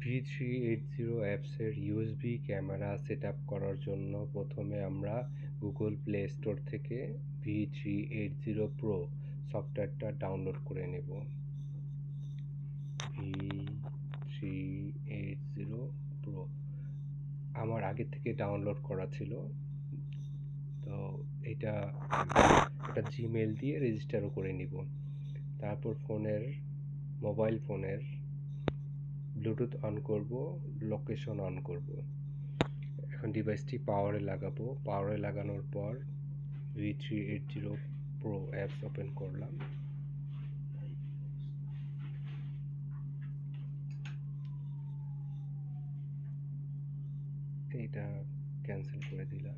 V380 অ্যাপসের USB camera setup করার জন্য প্রথমে আমরা গুগল প্লে স্টোর থেকে V380 Pro সফটওয়্যারটা ডাউনলোড করে নেব। V380 Pro আমার আগে থেকে ডাউনলোড করা ছিল, তো এটা জিমেল দিয়ে রেজিস্টারও করে নিব। তারপর মোবাইল ফোনের ব্লুটুথ অন করব, লোকেশন অন করব। এখন ডিভাইসটি পাওয়ারে লাগাবো। পাওয়ারে লাগানোর পর V380 Pro অ্যাপস ওপেন করলাম। এইটা ক্যান্সেল করে দিলাম।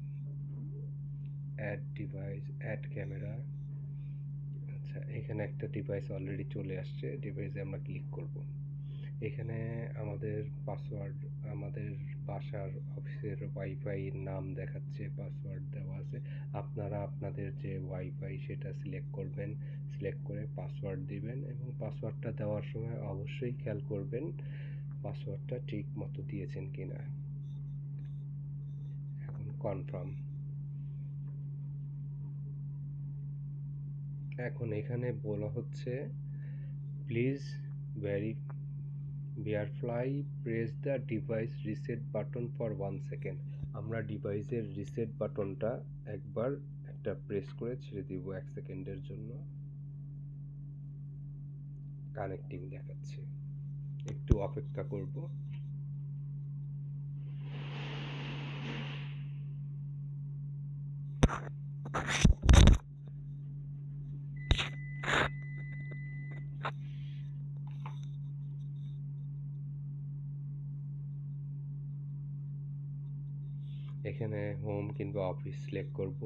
Add device, add camera. আচ্ছা, এখানে একটা ডিভাইস অলরেডি চলে আসছে, ডিভাইসে আমরা ক্লিক করব। এখানে আমাদের পাসওয়ার্ড, আমাদের বাসার অফিসের ওয়াইফাই নাম দেখাচ্ছে, পাসওয়ার্ড দেওয়া আছে। আপনারা আপনাদের যে ওয়াইফাই সেটা সিলেক্ট করবেন, সিলেক্ট করে পাসওয়ার্ড দিবেন এবং পাসওয়ার্ডটা দেওয়ার সময় অবশ্যই খেয়াল করবেন পাসওয়ার্ডটা ঠিক মতো দিয়েছেন কিনা। এখন কনফার্ম। এখন এখানে বলা হচ্ছে please Bearfly press the device reset button for 1 second. আমরা ডিভাইসের রিসেট বাটনটা একবার প্রেস করে ছেড়ে দিব 1 সেকেন্ডের জন্য। কানেক্টিং দেখাচ্ছে, একটু অপেক্ষা করব। এখানে হোম কিংবা অফিস সিলেক্ট করব।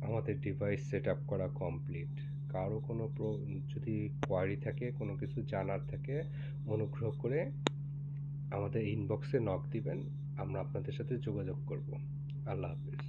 আমাদের ডিভাইস সেটআপ করা কমপ্লিট। কারো কোনো যদি কোয়ারি থাকে, কোনো কিছু জানার থাকে, অনুগ্রহ করে আমাদের ইনবক্সে নক দিবেন, আমরা আপনাদের সাথে যোগাযোগ করব। আল্লাহ হাফেজ।